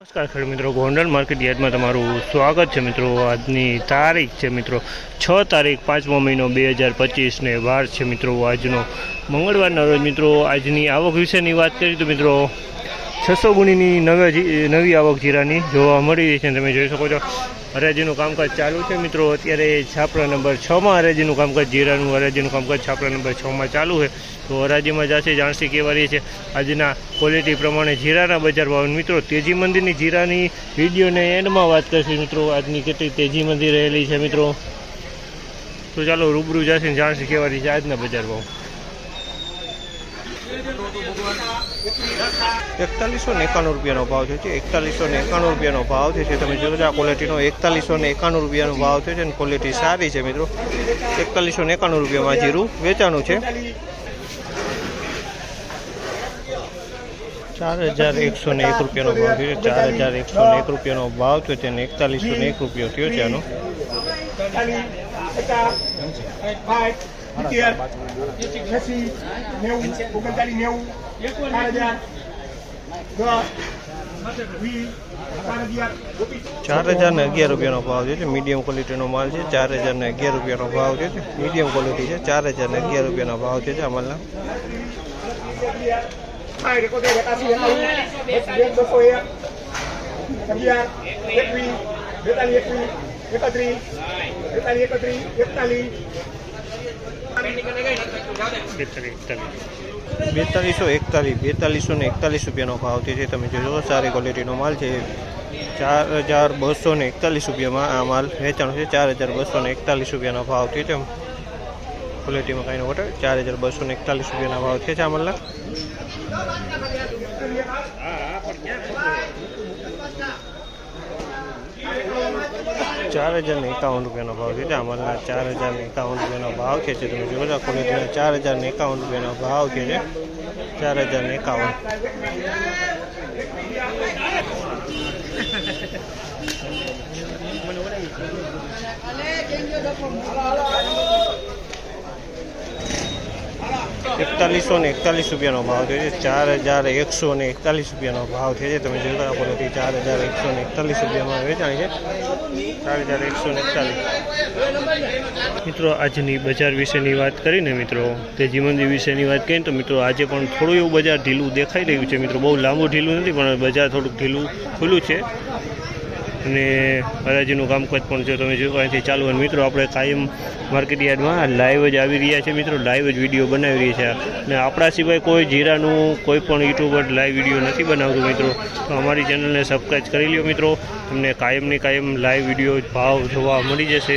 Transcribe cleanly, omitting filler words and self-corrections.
નમસ્કાર ખેડૂત મિત્રો, ગોંડલ માર્કેટ યાર્ડમાં તમારું સ્વાગત છે મિત્રો। આજની તારીખ છે મિત્રો 6 તારીખ 5મો મહિનો 2025 ને વાર છે મિત્રો આજનો મંગળવારના રોજ મિત્રો। આજની આવક વિશેની વાત કરીએ તો મિત્રો 600 ગુણીની નવી આવક જીરાની જોવા મળી રહી છે। તમે જોઈ શકો છો હરાજીનું કામકાજ ચાલુ છે મિત્રો। અત્યારે છાપરા નંબર 6માં હરાજીનું કામકાજ જીરાનું હરાજીનું કામકાજ છાપરા નંબર 6માં ચાલુ છે। તો હરાજીમાં જશે જાણસી કેવા રહી છે આજના ક્વોલિટી પ્રમાણે જીરાના બજાર ભાવ મિત્રો। તેજી મંદિરની જીરાની વિડીયોને એન્ડમાં વાત કરશે મિત્રો આજની કેટલી તેજી મંદી રહેલી છે મિત્રો। તો ચાલો રૂબરૂ જશે જાણસી કેવા રહી છે આજના બજાર ભાવ। 4191 રૂપિયાનો ભાવ થયો છે। 4191 રૂપિયાનો ભાવ થયો છે। તમે જોયો છો આ ક્વોલિટીનો 4191 રૂપિયાનો ભાવ થયો છે અને ક્વોલિટી સારી છે મિત્રો। 4191 રૂપિયામાં જીરું વેચાણું છે। 4101 રૂપિયાનો ભાવ થયો છે। 4101 રૂપિયાનો ભાવ થયો છે અને 4101 રૂપિયો થયો છે આનો। 4011 રૂપિયાનો ભાવ છે। મીડિયમ ક્વોલિટીનો માલ છે। 4011 રૂપિયાનો ભાવ છે। મીડિયમ ક્વોલિટી છે। 4011 રૂપિયાનો ભાવ છે આ માલના। 4241 રૂપિયાનો ભાવ છે। તમે જોજો સારી ક્વોલિટીનો માલ છે। 4241 રૂપિયામાં આ માલ વેચાણો છે। 4241 રૂપિયાનો ભાવ છે। ક્વોલિટીમાં કાંઈ ન ઘટે। 4241 રૂપિયાના ભાવ છે આ માલના। 4051 રૂપિયાનો ભાવ છે આ માલના। 4051 રૂપિયાનો ભાવ છે। તમે જોવો છો ક્વોલિટીના 4051 રૂપિયાનો ભાવ છે। 4051 4141 રૂપિયાનો ભાવ છે। 4141 રૂપિયાનો ભાવ છે। તમે જોઈ શકો ક્વોલિટી 4141 રૂપિયામાં વેચાણ છે। 4141 મિત્રો આજની બજાર વિશેની વાત કરીને મિત્રો તેજી મંદી વિશેની વાત કરીએ તો મિત્રો આજે પણ થોડું એવું બજાર ઢીલું દેખાઈ રહ્યું છે મિત્રો। બહુ લાંબુ ઢીલું નથી પણ બજાર થોડુંક ઢીલું ખુલ્લું છે અને હરાજીનું કામકાજ પણ જો તમે જોયું અહીંથી ચાલુ અને મિત્રો આપણે કાયમ માર્કેટ યાર્ડમાં લાઈવ જ આવી રહ્યા છે મિત્રો। લાઈવ જ વિડીયો બનાવી રહ્યા છે અને આપણા સિવાય કોઈ જીરાનું કોઈ પણ યુટ્યુબર લાઈવ વિડીયો નથી બનાવતું મિત્રો। તો અમારી ચેનલને સબસ્ક્રાઈબ કરી લ્યો મિત્રો। તમને કાયમ લાઈવ વિડીયો ભાવ જોવા મળી જશે।